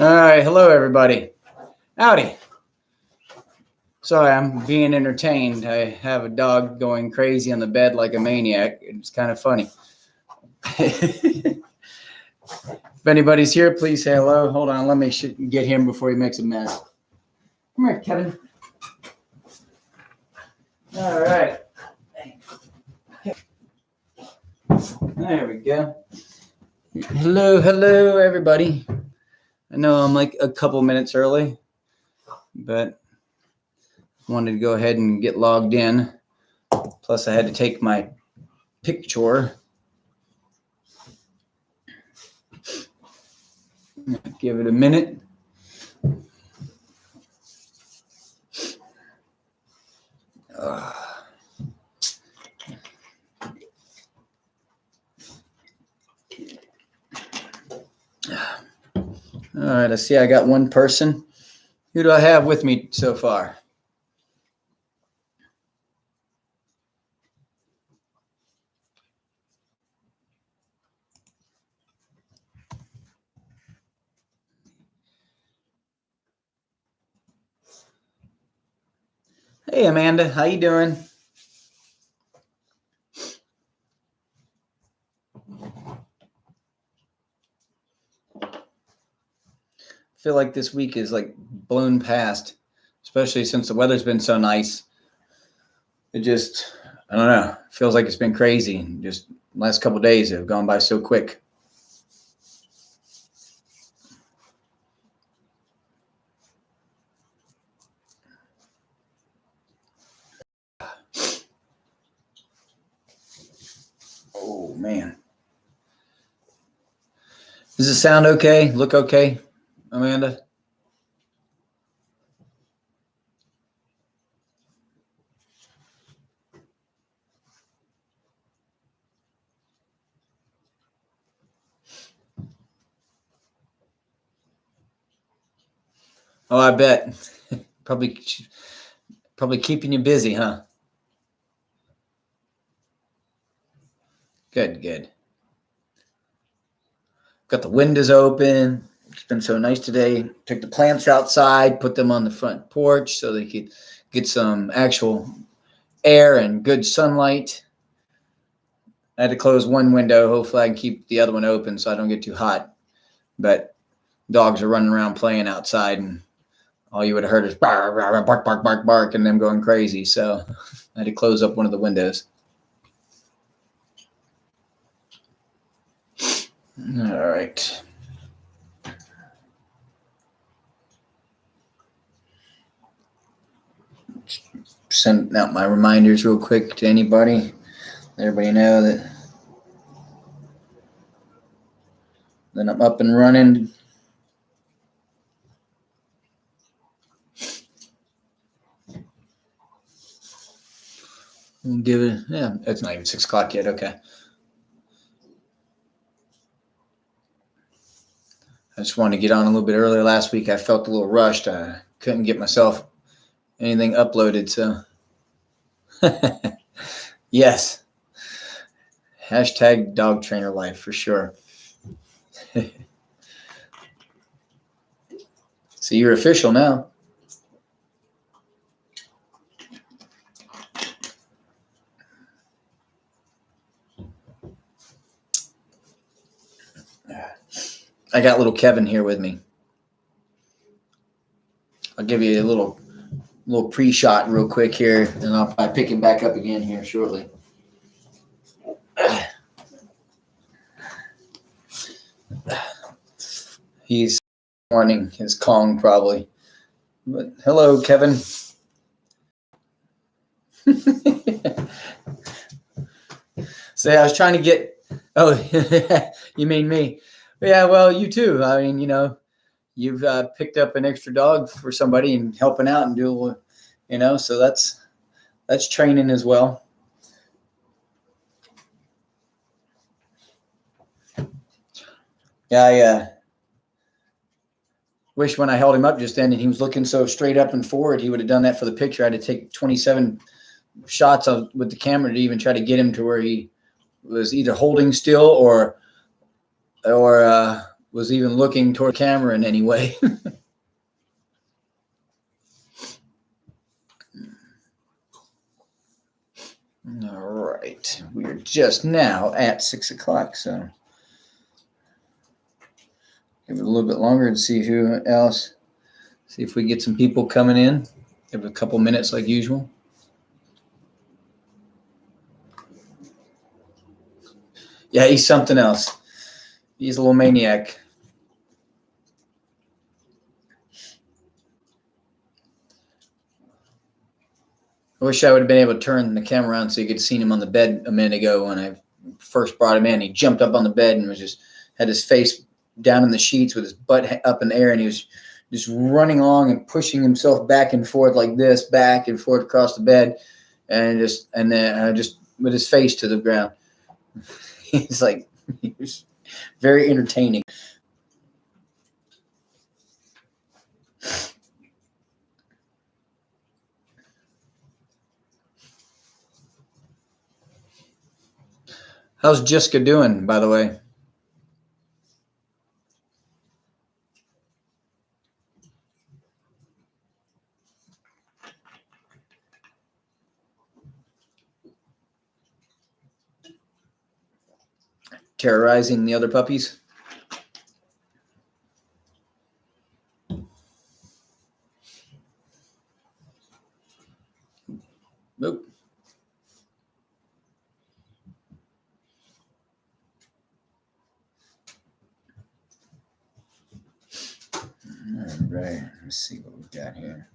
All right, hello everybody. Howdy. Sorry, I'm being entertained. I have a dog going crazy on the bed like a maniac. It's kind of funny. If anybody's here, please say hello. Hold on, let me get him before he makes a mess. Come here, Kevin. All right. There we go. Hello, everybody. I know I'm like a couple minutes early, but wanted to go ahead and get logged in. Plus, I had to take my picture. Give it a minute. All right, I see I got one person. Who do I have with me so far? Hey, Amanda, how you doing? I feel like this week is like blown past, especially since the weather's been so nice. It just, I don't know, feels like it's been crazy. Just last couple of days have gone by so quick. Oh, man. Does it sound okay? Look okay, Amanda? Oh, I bet. Probably keeping you busy, huh? Good. Got the windows open. It's been so nice today. Took the plants outside, put them on the front porch so they could get some actual air and good sunlight. I had to close one window. Hopefully I can keep the other one open so I don't get too hot. But dogs are running around playing outside, and all you would have heard is bark, bark, bark, bark, bark, and them going crazy. So I had to close up one of the windows. All right. Send out my reminders real quick to anybody. Let everybody know that then I'm up and running. We'll give it, yeah, it's not even 6 o'clock yet. Okay. I just wanted to get on a little bit earlier last week. I felt a little rushed. I couldn't get myself anything uploaded. So, yes. Hashtag dog trainer life for sure. So you're official now. I got little Kevin here with me. I'll give you a little pre-shot real quick here, and I'll probably pick him back up again here shortly. He's wanting his Kong probably. But hello, Kevin. So I was trying to get. Oh, you mean me? Yeah, well, you too. I mean, you've picked up an extra dog for somebody and helping out and do, so that's training as well. Yeah, I wish when I held him up just then and he was looking so straight up and forward, he would have done that for the picture. I had to take 27 shots with the camera to even try to get him to where he was either holding still or was even looking toward the camera in any way. All right, we're just now at 6 o'clock, so give it a little bit longer and see who else. See if we get some people coming in. Give it a couple minutes like usual. Yeah, he's something else. He's a little maniac. I wish I would have been able to turn the camera around so you could have seen him on the bed a minute ago when I first brought him in. He jumped up on the bed and had his face down in the sheets with his butt up in the air, and he was just running along and pushing himself back and forth like this, back and forth across the bed, and then just with his face to the ground. He was very entertaining. How's Jessica doing, by the way? Terrorizing the other puppies? Nope. All right, let's see what we got here.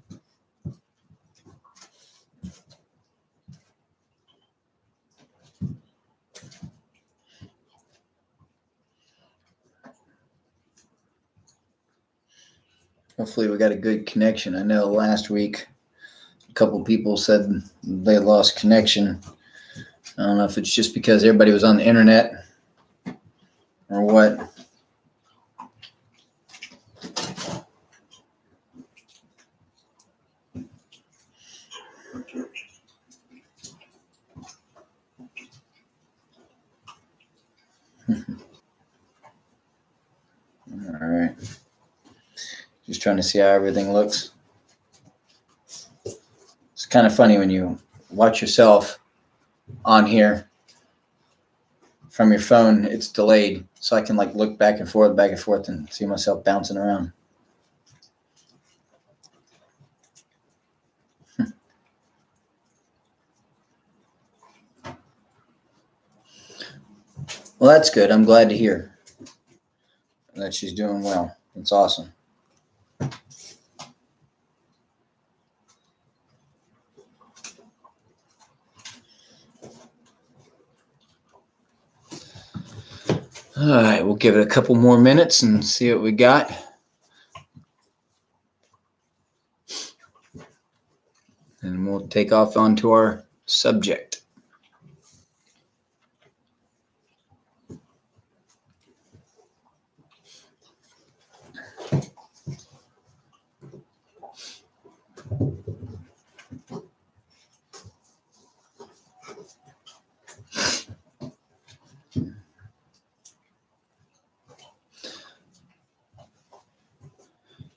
Hopefully we got a good connection. I know last week a couple people said they lost connection. I don't know if it's just because everybody was on the internet or what. All right. Just trying to see how everything looks. It's kind of funny when you watch yourself on here from your phone. It's delayed, so I can look back and forth and see myself bouncing around. Well, that's good. I'm glad to hear that she's doing well. It's awesome. All right, we'll give it a couple more minutes and see what we got. And we'll take off onto our subject.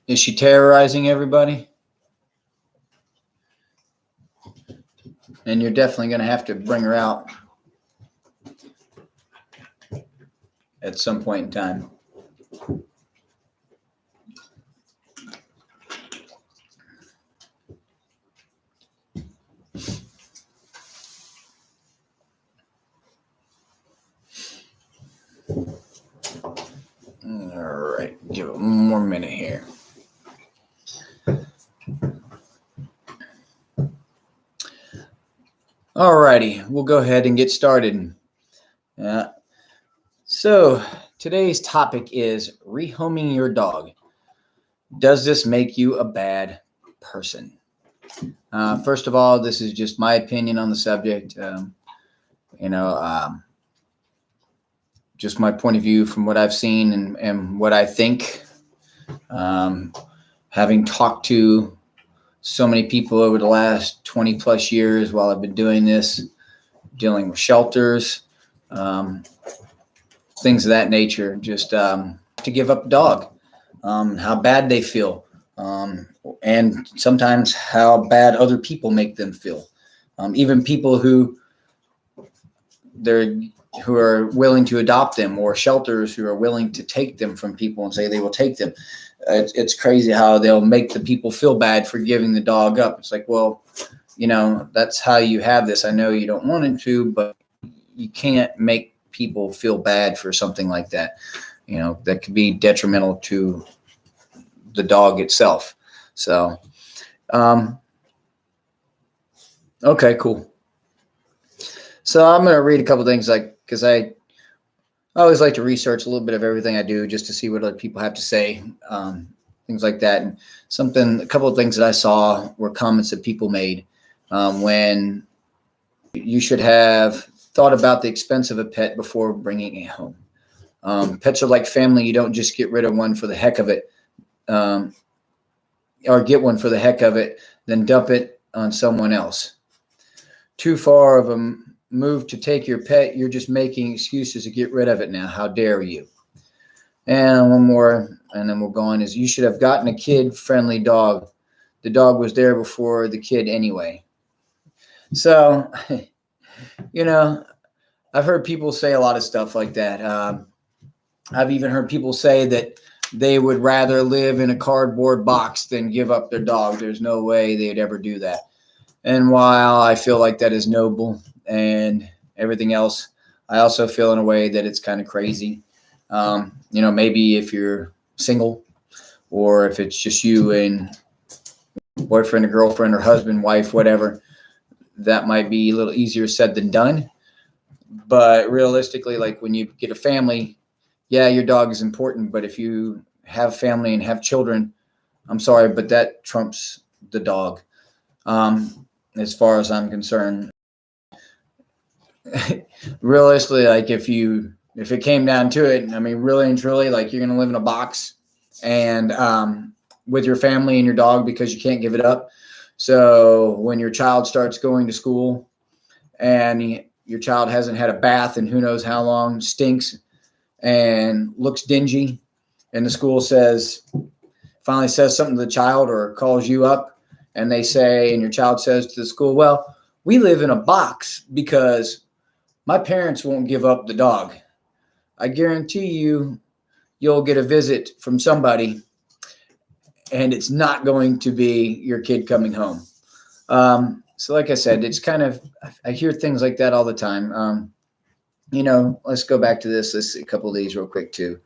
Is she terrorizing everybody? And you're definitely going to have to bring her out at some point in time. All right, give it one more minute here. All righty, we'll go ahead and get started. So today's topic is rehoming your dog. Does this make you a bad person? First of all, this is just my opinion on the subject. Just my point of view from what I've seen and what I think. Having talked to so many people over the last 20 plus years while I've been doing this, dealing with shelters, things of that nature. Just to give up a dog, how bad they feel, and sometimes how bad other people make them feel. Even people they're who are willing to adopt them, or shelters who are willing to take them from people and say they will take them. It's crazy how they'll make the people feel bad for giving the dog up. It's like, well, that's how you have this. I know you don't want it to, but you can't make people feel bad for something like that. That could be detrimental to the dog itself. So, okay, cool. So I'm going to read a couple things, because I always like to research a little bit of everything I do just to see what other people have to say, things like that. And a couple of things that I saw were comments that people made when you should have thought about the expense of a pet before bringing it home. Pets are like family. You don't just get rid of one for the heck of it, or get one for the heck of it, then dump it on someone else. Too far of a move to take your pet. You're just making excuses to get rid of it now. How dare you? And one more, and then we'll go on, is you should have gotten a kid-friendly dog. The dog was there before the kid anyway. So, I've heard people say a lot of stuff like that. I've even heard people say that they would rather live in a cardboard box than give up their dog. There's no way they'd ever do that. And while I feel like that is noble and everything else, I also feel in a way that it's kind of crazy. Maybe if you're single, or if it's just you and boyfriend or girlfriend or husband, wife, whatever, that might be a little easier said than done. But realistically, like when you get a family, yeah, your dog is important. But if you have family and have children, I'm sorry, but that trumps the dog. As far as I'm concerned, realistically, like if it came down to it, I mean, really and truly, like you're going to live in a box and with your family and your dog because you can't give it up. So when your child starts going to school and your child hasn't had a bath in who knows how long, stinks and looks dingy, and the school finally says something to the child or calls you up, and they say, and your child says to the school, well, we live in a box because my parents won't give up the dog. I guarantee you'll get a visit from somebody, and it's not going to be your kid coming home. So like I said, it's kind of, I hear things like that all the time. Let's go back to this. Let's see a couple of these real quick too.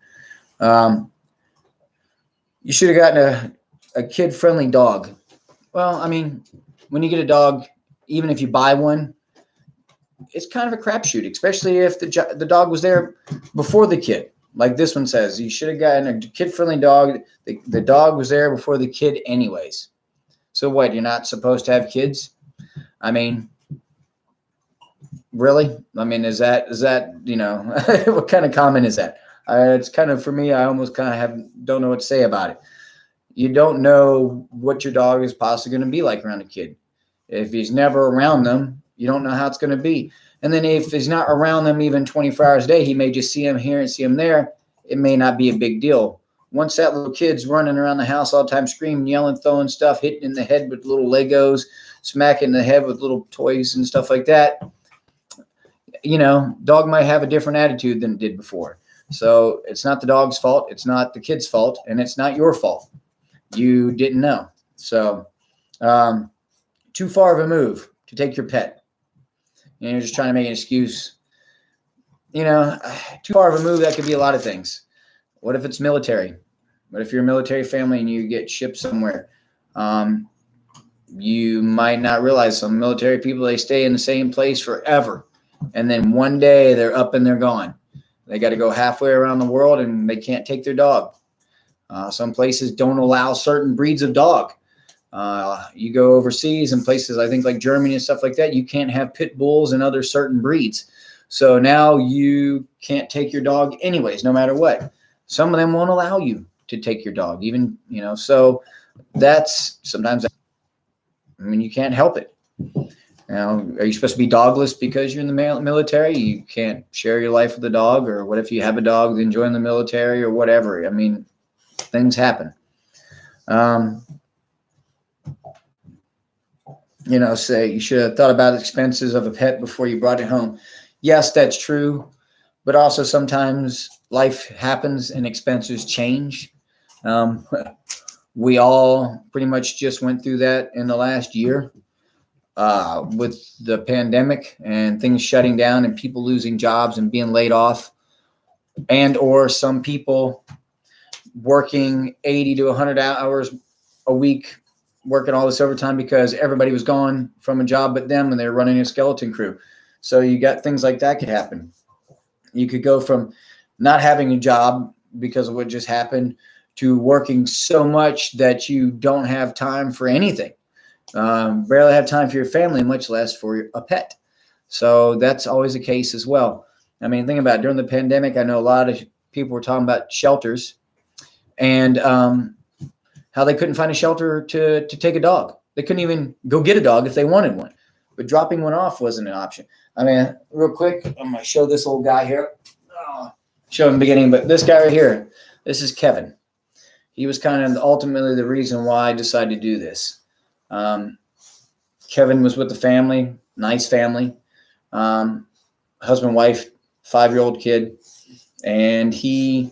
You should have gotten a kid-friendly dog. Well, I mean, when you get a dog, even if you buy one, it's kind of a crapshoot, especially if the dog was there before the kid. Like this one says, you should have gotten a kid-friendly dog. The dog was there before the kid anyways. So what, you're not supposed to have kids? I mean, really? I mean, is that what kind of comment is that? It's kind of, for me, I almost kind of don't know what to say about it. You don't know what your dog is possibly going to be like around a kid. If he's never around them, you don't know how it's going to be. And then if he's not around them even 24 hours a day, he may just see him here and see him there. It may not be a big deal. Once that little kid's running around the house all the time, screaming, yelling, throwing stuff, hitting in the head with little Legos, smacking the head with little toys and stuff like that, dog might have a different attitude than it did before. So it's not the dog's fault. It's not the kid's fault. And it's not your fault. You didn't know. So too far of a move to take your pet. You're just trying to make an excuse. Too far of a move, that could be a lot of things. What if it's military? What if you're a military family and you get shipped somewhere? You might not realize some military people, they stay in the same place forever. And then one day they're up and they're gone. They got to go halfway around the world and they can't take their dog. Some places don't allow certain breeds of dog. You go overseas in places, I think like Germany and stuff like that, you can't have pit bulls and other certain breeds. So now you can't take your dog anyways, no matter what. Some of them won't allow you to take your dog, even, so that's sometimes, I mean, you can't help it. Now, are you supposed to be dogless because you're in the military? You can't share your life with a dog? Or what if you have a dog then join the military or whatever? I mean, things happen. Um, say you should have thought about expenses of a pet before you brought it home. Yes, that's true. But also sometimes life happens and expenses change. Um, we all pretty much just went through that in the last year with the pandemic and things shutting down and people losing jobs and being laid off, and or some people working 80 to 100 hours a week, working all this overtime because everybody was gone from a job but them, and they're running a skeleton crew. So you got things like that could happen. You could go from not having a job because of what just happened to working so much that you don't have time for anything. Barely have time for your family, much less for a pet. So that's always the case as well. I mean, think about it. During the pandemic, I know a lot of people were talking about shelters and how they couldn't find a shelter to take a dog. They couldn't even go get a dog if they wanted one. But dropping one off wasn't an option. I mean, real quick, I'm going to show this little guy here. Show him in the beginning, but this guy right here, this is Kevin. He was kind of ultimately the reason why I decided to do this. Kevin was with the family, nice family, husband, wife, 5-year-old kid, and he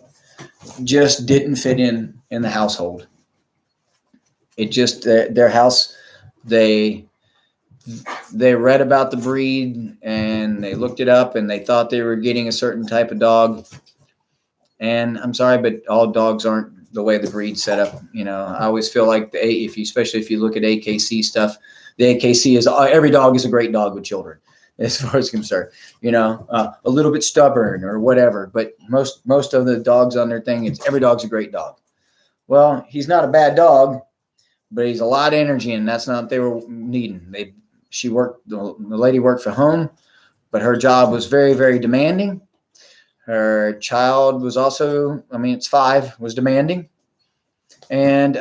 just didn't fit in the household. It just their house, they read about the breed and they looked it up and they thought they were getting a certain type of dog. And I'm sorry, but all dogs aren't the way the breed's set up. I always feel like especially if you look at AKC stuff, the AKC is every dog is a great dog with children, as far as concerned. A little bit stubborn or whatever, but most of the dogs on their thing, it's every dog's a great dog. Well, he's not a bad dog, but he's a lot of energy, and that's not what they were needing. The lady worked for home, but her job was very, very demanding. Her child was also, it's 5, was demanding. And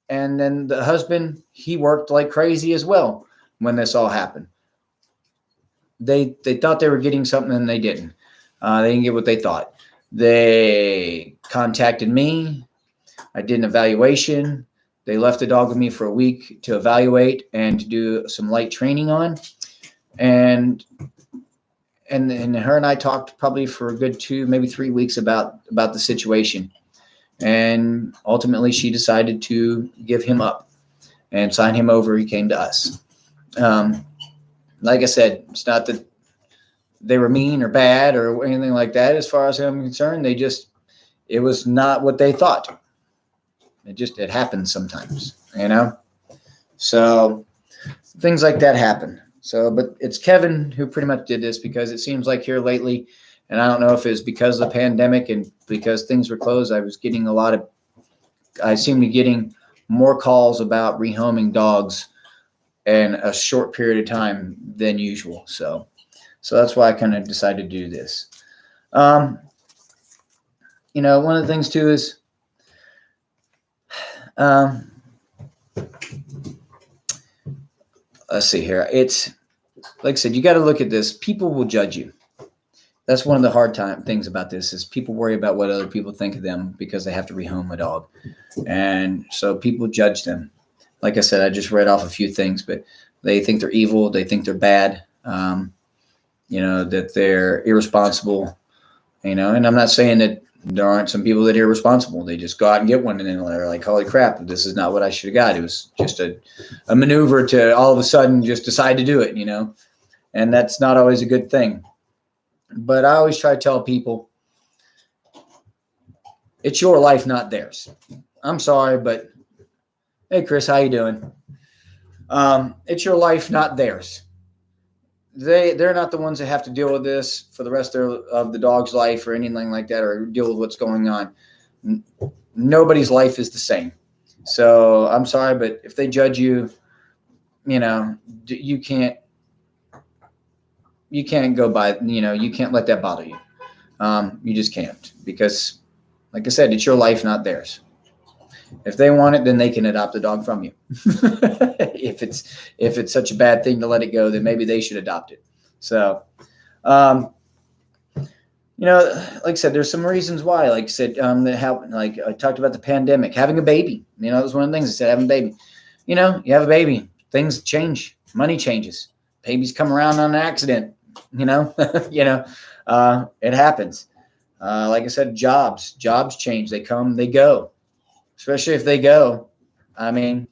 then the husband, he worked like crazy as well when this all happened. They thought they were getting something and they didn't. They didn't get what they thought. They contacted me. I did an evaluation. They left the dog with me for a week to evaluate and to do some light training on. And her and I talked probably for a good 2, maybe 3 weeks about the situation. And ultimately she decided to give him up and sign him over. He came to us. Like I said, it's not that they were mean or bad or anything like that. As far as I'm concerned, it was not what they thought. It happens sometimes, so things like that happen. So, but it's Kevin who pretty much did this, because it seems like here lately, and I don't know if it's because of the pandemic and because things were closed, I seem to be getting more calls about rehoming dogs in a short period of time than usual. So that's why I kind of decided to do this. One of the things too is, let's see here. It's like I said, you got to look at this. People will judge you. That's one of the things about this is people worry about what other people think of them because they have to rehome a dog. And so people judge them. Like I said, I just read off a few things, but they think they're evil. They think they're bad. That they're irresponsible, and I'm not saying that there aren't some people that are irresponsible. They just go out and get one, and then they're like, holy crap, this is not what I should have got. It was just a maneuver to all of a sudden just decide to do it, and that's not always a good thing. But I always try to tell people, it's your life, not theirs. I'm sorry, but hey, Chris, how you doing? It's your life, not theirs. They're not the ones that have to deal with this for the rest of the dog's life or anything like that, or deal with what's going on. Nobody's life is the same. So I'm sorry, but if they judge you, you can't go by, you can't let that bother you. You just can't, because like I said, it's your life, not theirs. If they want it, then they can adopt a dog from you. if it's such a bad thing to let it go, then maybe they should adopt it. So, like I said, there's some reasons why. Like I said, that happen. Like I talked about the pandemic, having a baby. That was one of the things I said. Having a baby. You have a baby, things change. Money changes. Babies come around on an accident. It happens. Like I said, jobs change. They come, they go. Especially if they go. I mean,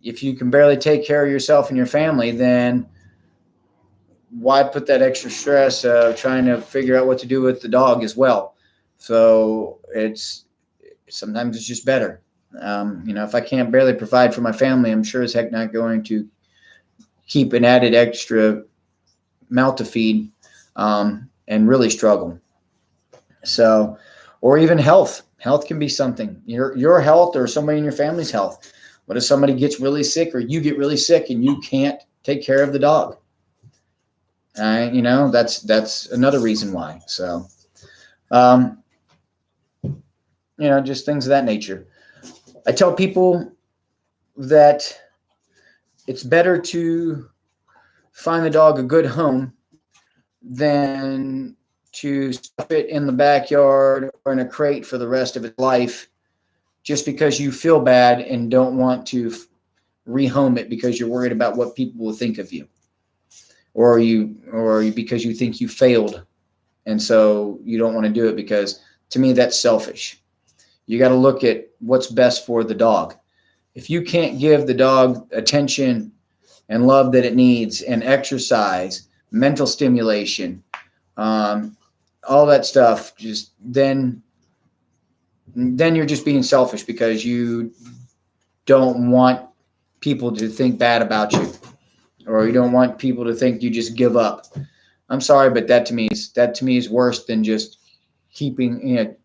if you can barely take care of yourself and your family, then why put that extra stress of trying to figure out what to do with the dog as well? So sometimes it's just better. If I can't barely provide for my family, I'm sure as heck not going to keep an added extra mouth to feed and really struggle. So, or even health. Health can be something. Your health or somebody in your family's health. What if somebody gets really sick or you get really sick and you can't take care of the dog? That's another reason why. So, just things of that nature. I tell people that it's better to find the dog a good home than to stuff it in the backyard or in a crate for the rest of its life just because you feel bad and don't want to rehome it because you're worried about what people will think of you, or because you think you failed and so you don't want to do it. Because to me, that's selfish. You got to look at what's best for the dog. If you can't give the dog attention and love that it needs and exercise, mental stimulation, all that stuff, just then you're just being selfish because you don't want people to think bad about you, or you don't want people to think you just give up. I'm sorry, but that to me is worse than just keeping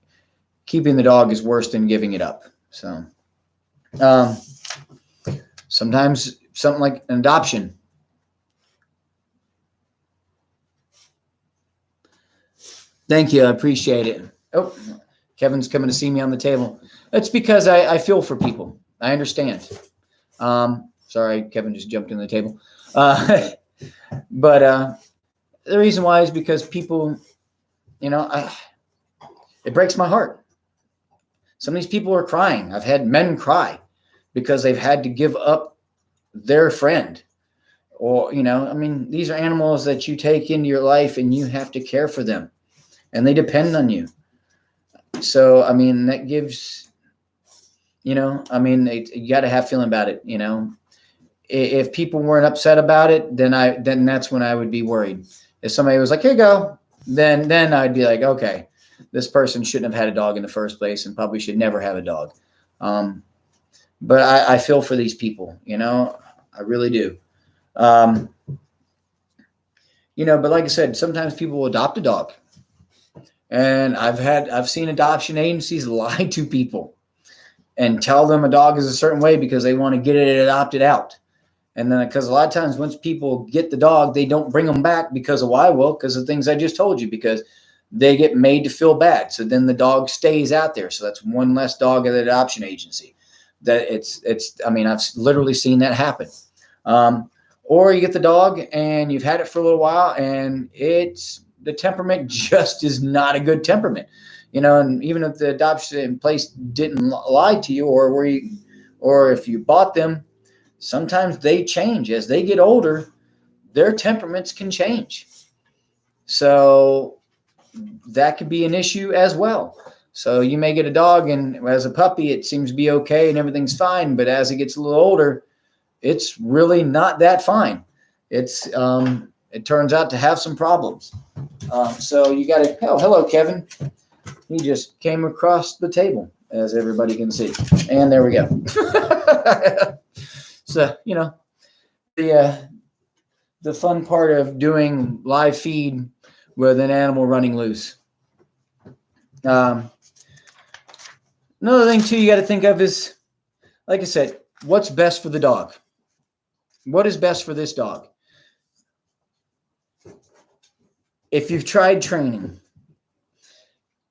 the dog is worse than giving it up. So, sometimes something like an adoption. Thank you. I appreciate it. Oh, Kevin's coming to see me on the table. That's because I feel for people. I understand. Sorry, Kevin just jumped in the table. But the reason why is because people, it breaks my heart. Some of these people are crying. I've had men cry because they've had to give up their friend. Or, these are animals that you take into your life and you have to care for them. And they depend on you. So, that gives, you got to have feeling about it. If people weren't upset about it, then that's when I would be worried. If somebody was like, here you go, then I'd be like, okay, this person shouldn't have had a dog in the first place and probably should never have a dog. But I feel for these people, I really do. But like I said, sometimes people will adopt a dog. And I've seen adoption agencies lie to people and tell them a dog is a certain way because they want to get it adopted out. And then because a lot of times once people get the dog, they don't bring them back because of why? Well, because of things I just told you, because they get made to feel bad. So then the dog stays out there. So that's one less dog at the adoption agency. I've literally seen that happen. Or you get the dog and you've had it for a little while and the temperament just is not a good temperament, and even if the adoption place didn't lie to you or if you bought them, sometimes they change as they get older, their temperaments can change. So that could be an issue as well. So you may get a dog and as a puppy, it seems to be okay and everything's fine. But as it gets a little older, it's really not that fine. It turns out to have some problems. So you got to, hello, Kevin. He just came across the table, as everybody can see. And there we go. So, the fun part of doing live feed with an animal running loose. Another thing, too, you got to think of is, like I said, what's best for the dog? What is best for this dog? If you've tried training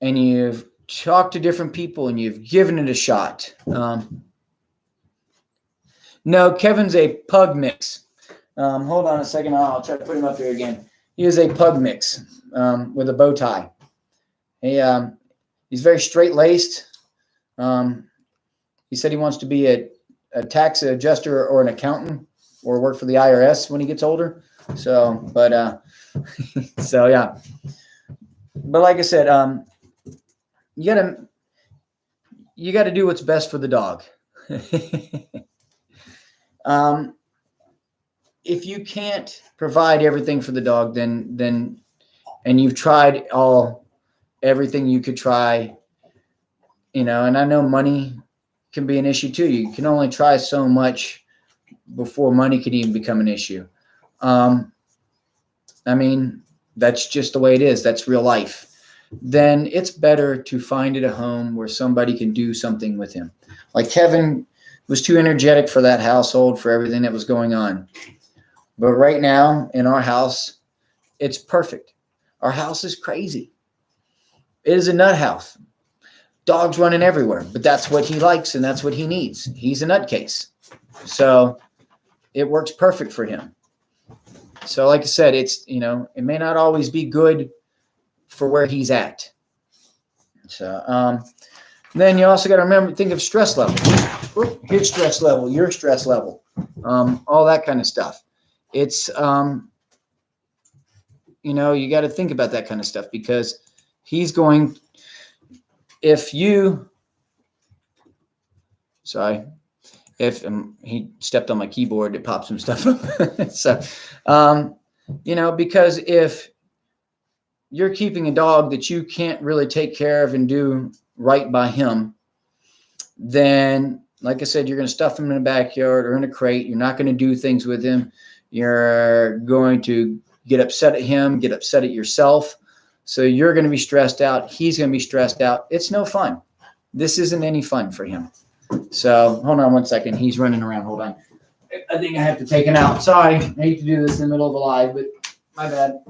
and you've talked to different people and you've given it a shot. No, Kevin's a pug mix. Hold on a second. I'll try to put him up here again. He is a pug mix with a bow tie. He's very straight-laced. He said he wants to be a tax adjuster or an accountant or work for the IRS when he gets older. So, but so yeah. But like I said, you gotta do what's best for the dog. If you can't provide everything for the dog, then and you've tried everything you could try, and I know money can be an issue too. You can only try so much before money can even become an issue. I mean, that's just the way it is. That's real life. Then it's better to find it a home where somebody can do something with him. Like Kevin was too energetic for that household, for everything that was going on. But right now in our house, it's perfect. Our house is crazy. It is a nut house. Dogs running everywhere, but that's what he likes and that's what he needs. He's a nutcase. So it works perfect for him. So like I said, it's, it may not always be good for where he's at. So then you also got to think of stress level. His stress level, your stress level, all that kind of stuff. It's, you got to think about that kind of stuff because he's going, if he stepped on my keyboard, it popped some stuff up. So, because if you're keeping a dog that you can't really take care of and do right by him, then, like I said, you're going to stuff him in the backyard or in a crate. You're not going to do things with him. You're going to get upset at him, get upset at yourself. So you're going to be stressed out. He's going to be stressed out. It's no fun. This isn't any fun for him. So hold on one second. He's running around. Hold on. I think I have to take him out. Sorry. I hate to do this in the middle of a live, but my bad.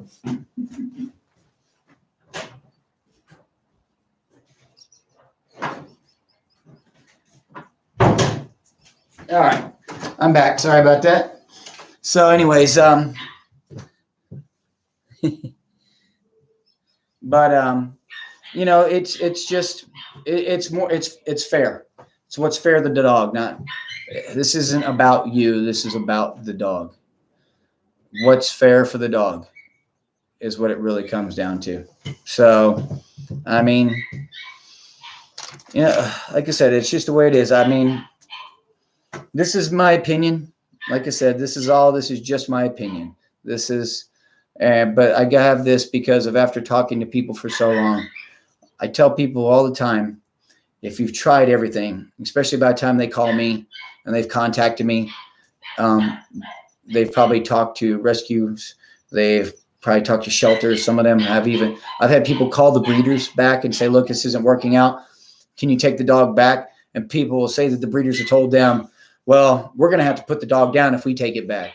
All right. I'm back. Sorry about that. So anyways, but it's fair. It's what's fair to the dog. This isn't about you. This is about the dog. What's fair for the dog is what it really comes down to. So, I mean, like I said, it's just the way it is. I mean, this is my opinion. Like I said, this is just my opinion. This is, but I have this because of after talking to people for so long. I tell people all the time, if you've tried everything, especially by the time they call me and they've contacted me, they've probably talked to rescues. They've probably talked to shelters. Some of them I've had people call the breeders back and say, look, this isn't working out. Can you take the dog back? And people will say that the breeders have told them, well, we're going to have to put the dog down if we take it back.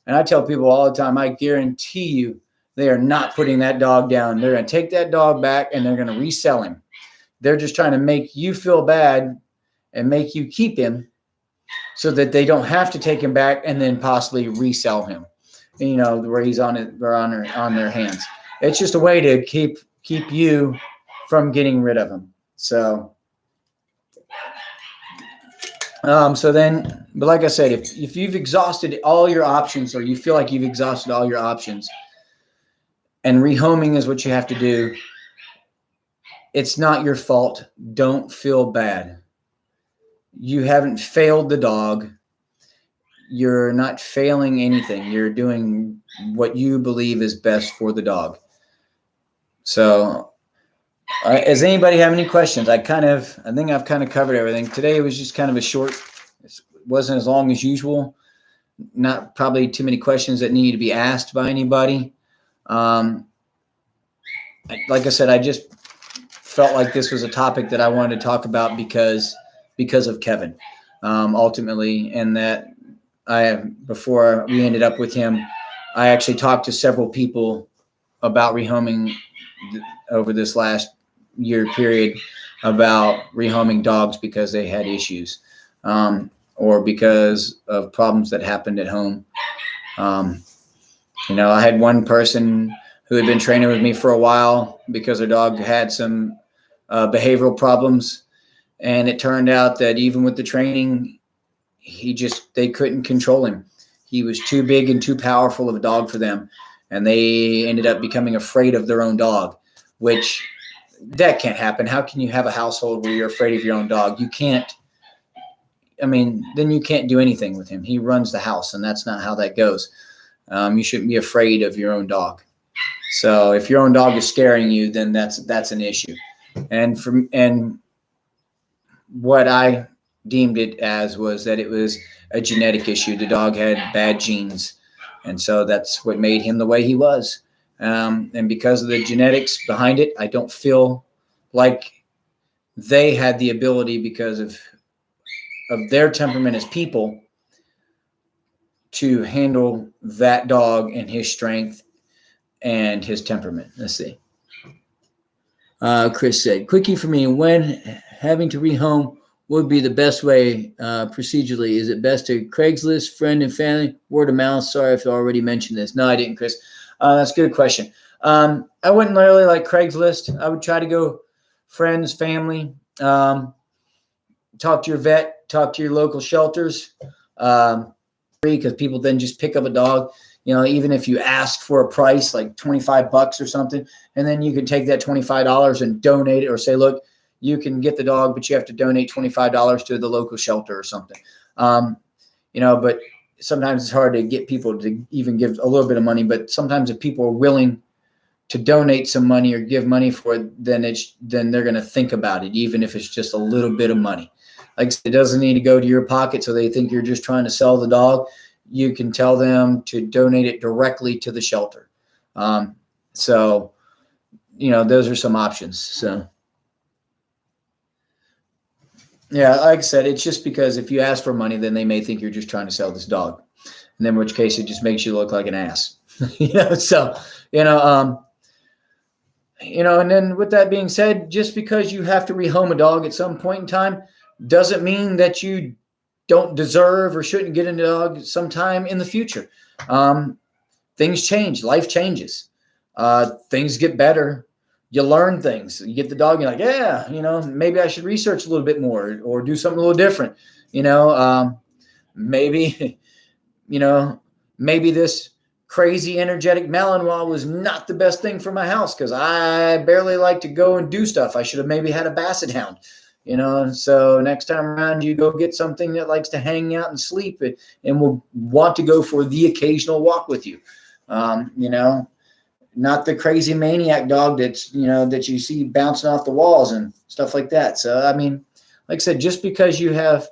And I tell people all the time, I guarantee you, they are not putting that dog down. They're going to take that dog back and they're going to resell him. They're just trying to make you feel bad and make you keep him so that they don't have to take him back and then possibly resell him, where he's on their hands. It's just a way to keep you from getting rid of him. So, but like I said, if you've exhausted all your options or you feel like you've exhausted all your options and rehoming is what you have to do, it's not your fault. Don't feel bad. You haven't failed the dog. You're not failing anything. You're doing what you believe is best for the dog. So, does anybody have any questions? I think I've kind of covered everything. Today was just kind of a short, it wasn't as long as usual. Not probably too many questions that need to be asked by anybody. Like I said, I just felt like this was a topic that I wanted to talk about because of Kevin, ultimately, and that before we ended up with him, I actually talked to several people about rehoming over this last year period, about rehoming dogs because they had issues, or because of problems that happened at home. Um, I had one person who had been training with me for a while because their dog had some behavioral problems, and it turned out that even with the training, they couldn't control him. He was too big and too powerful of a dog for them, and they ended up becoming afraid of their own dog, which that can't happen. How can you have a household where you're afraid of your own dog? You can't. I mean, then you can't do anything with him. He runs the house, and that's not how that goes. You shouldn't be afraid of your own dog. So if your own dog is scaring you, then that's an issue. And what I deemed it as was that it was a genetic issue. The dog had bad genes, and so that's what made him the way he was. And because of the genetics behind it, I don't feel like they had the ability, because of their temperament as people, to handle that dog and his strength and his temperament. Let's see. Chris said, quickie for me, when having to rehome, would be the best way procedurally? Is it best to Craigslist, friend and family, word of mouth? Sorry if I already mentioned this. No, I didn't, Chris. That's a good question. I wouldn't really like Craigslist. I would try to go friends, family, talk to your vet, talk to your local shelters, because people then just pick up a dog. Even if you ask for a price like $25 or something, and then you can take that $25 and donate it, or say, look, you can get the dog, but you have to donate $25 to the local shelter or something. But sometimes it's hard to get people to even give a little bit of money. But sometimes if people are willing to donate some money or give money for it, then they're going to think about it, even if it's just a little bit of money. Like, it doesn't need to go to your pocket so they think you're just trying to sell the dog. You can tell them to donate it directly to the shelter. So those are some options. So, yeah, like I said, it's just because if you ask for money, then they may think you're just trying to sell this dog, and in which case it just makes you look like an ass. So, and then with that being said, just because you have to rehome a dog at some point in time doesn't mean that you don't deserve or shouldn't get a dog sometime in the future. Things change. Life changes. Things get better. You learn things. You get the dog, you're like, yeah, maybe I should research a little bit more or do something a little different. Maybe, maybe this crazy energetic Malinois was not the best thing for my house because I barely like to go and do stuff. I should have maybe had a Basset Hound. So next time around, you go get something that likes to hang out and sleep and will want to go for the occasional walk with you. Not the crazy maniac dog that you see bouncing off the walls and stuff like that. So, I mean, like I said, just because you have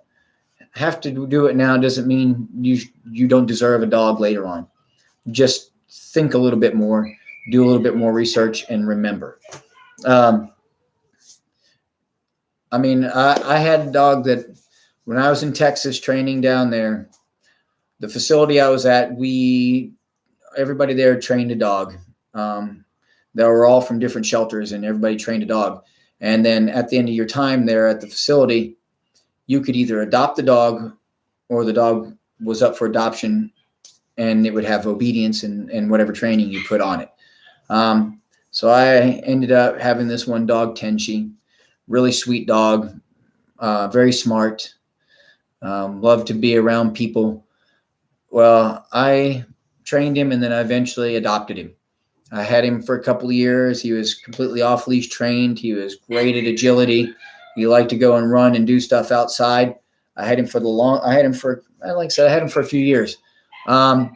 to do it now doesn't mean you don't deserve a dog later on. Just think a little bit more, do a little bit more research, and remember. I had a dog that when I was in Texas training down there, the facility I was at, everybody there trained a dog. They were all from different shelters, and everybody trained a dog. And then at the end of your time there at the facility, you could either adopt the dog, or the dog was up for adoption, and it would have obedience and whatever training you put on it. So I ended up having this one dog, Tenchi. Really sweet dog, very smart, loved to be around people. Well, I trained him, and then I eventually adopted him. I had him for a couple of years. He was completely off-leash trained. He was great at agility. He liked to go and run and do stuff outside. I had him for a few years. I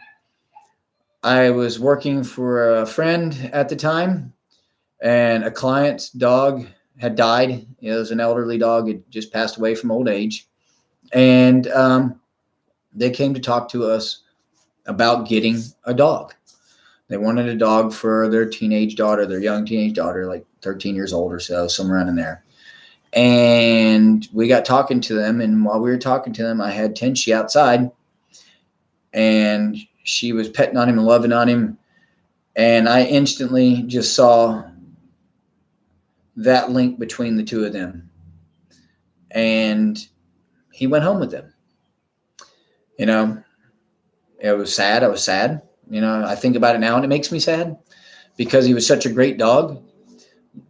was working for a friend at the time, and a client's dog had died. It was an elderly dog. It just passed away from old age. And they came to talk to us about getting a dog. They wanted a dog for their young teenage daughter, like 13 years old or so, somewhere around in there. And we got talking to them. And while we were talking to them, I had Tenchi outside, and she was petting on him and loving on him. And I instantly just saw that link between the two of them. And he went home with them. You know, it was sad. I was sad. You know, I think about it now and it makes me sad because he was such a great dog.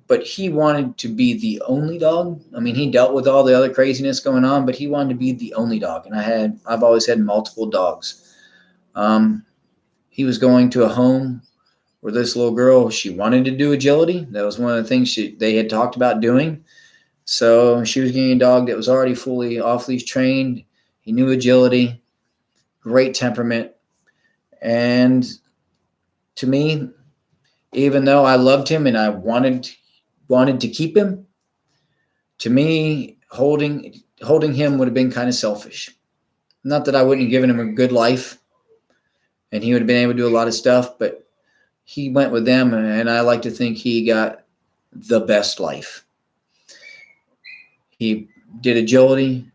But he wanted to be the only dog. I mean, he dealt with all the other craziness going on, but he wanted to be the only dog. And I've always had multiple dogs. He was going to a home where this little girl, she wanted to do agility. That was one of the things they had talked about doing. So she was getting a dog that was already fully off-leash trained. He knew agility, great temperament. And to me, even though I loved him and I wanted to keep him, to me, holding him would have been kind of selfish. Not that I wouldn't have given him a good life and he would have been able to do a lot of stuff, but he went with them, and I like to think he got the best life. He did agility.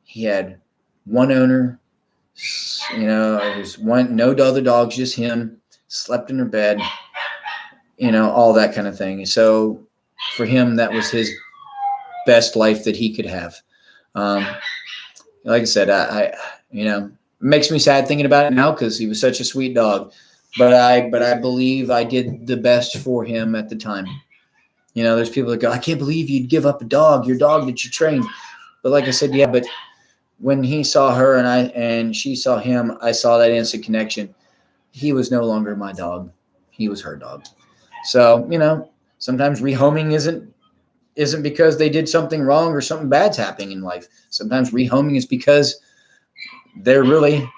He had one owner. You know, it was no other dogs, just him. Slept in her bed. You know, all that kind of thing. So for him, that was his best life that he could have. Like I said, I you know, it makes me sad thinking about it now because he was such a sweet dog. But I believe I did the best for him at the time. You know, there's people that go, I can't believe you'd give up your dog that you trained. But like I said, yeah, but when he saw her and she saw him, I saw that instant connection. He was no longer my dog. He was her dog. So, you know, sometimes rehoming isn't because they did something wrong or something bad's happening in life. Sometimes rehoming is because they're really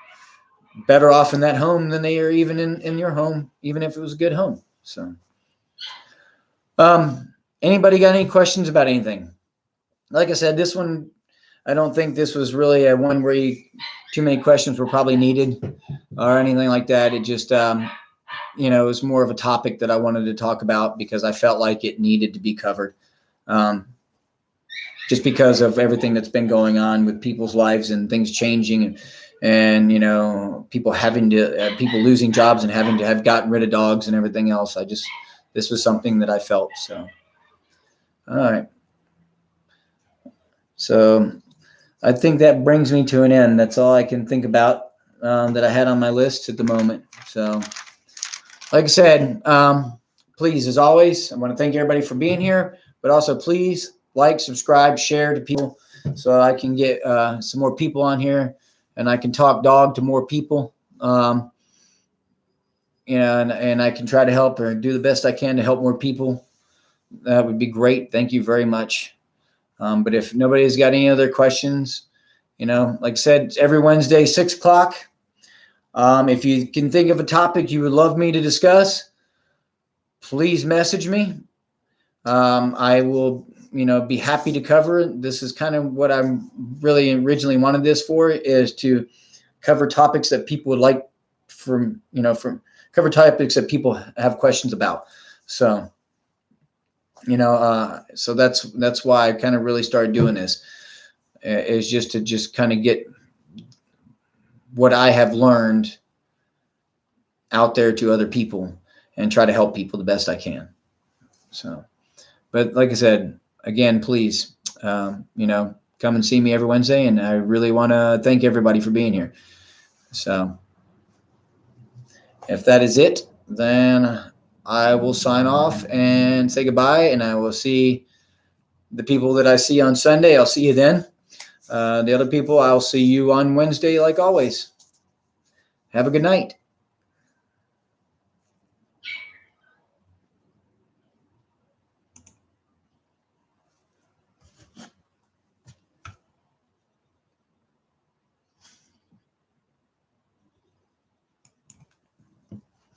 better off in that home than they are even in your home, even if it was a good home. So, anybody got any questions about anything? Like I said, this one, I don't think this was really a one where too many questions were probably needed or anything like that. It just, you know, it was more of a topic that I wanted to talk about because I felt like it needed to be covered. Just because of everything that's been going on with people's lives and things changing and you know, people losing jobs and having to have gotten rid of dogs and everything else. This was something that I felt. So, all right. So I think that brings me to an end. That's all I can think about that I had on my list at the moment. So like I said, please, as always, I want to thank everybody for being here, but also please like, subscribe, share to people so I can get some more people on here and I can talk dog to more people. You know, and I can try to help or do the best I can to help more people. That would be great. Thank you very much. But if nobody's got any other questions, you know, like I said, it's every Wednesday, 6 o'clock. If you can think of a topic you would love me to discuss, please message me. I will, you know, be happy to cover it. This is kind of what I'm really originally wanted this for, is to cover topics that people would like cover topics that people have questions about. So, you know, so that's why I kind of really started doing this, is just to kind of get what I have learned out there to other people and try to help people the best I can. So, but like I said, again, please, you know, come and see me every Wednesday. And I really want to thank everybody for being here. So if that is it, then I will sign off and say goodbye. And I will see the people that I see on Sunday. I'll see you then. The other people, I'll see you on Wednesday, like always. Have a good night.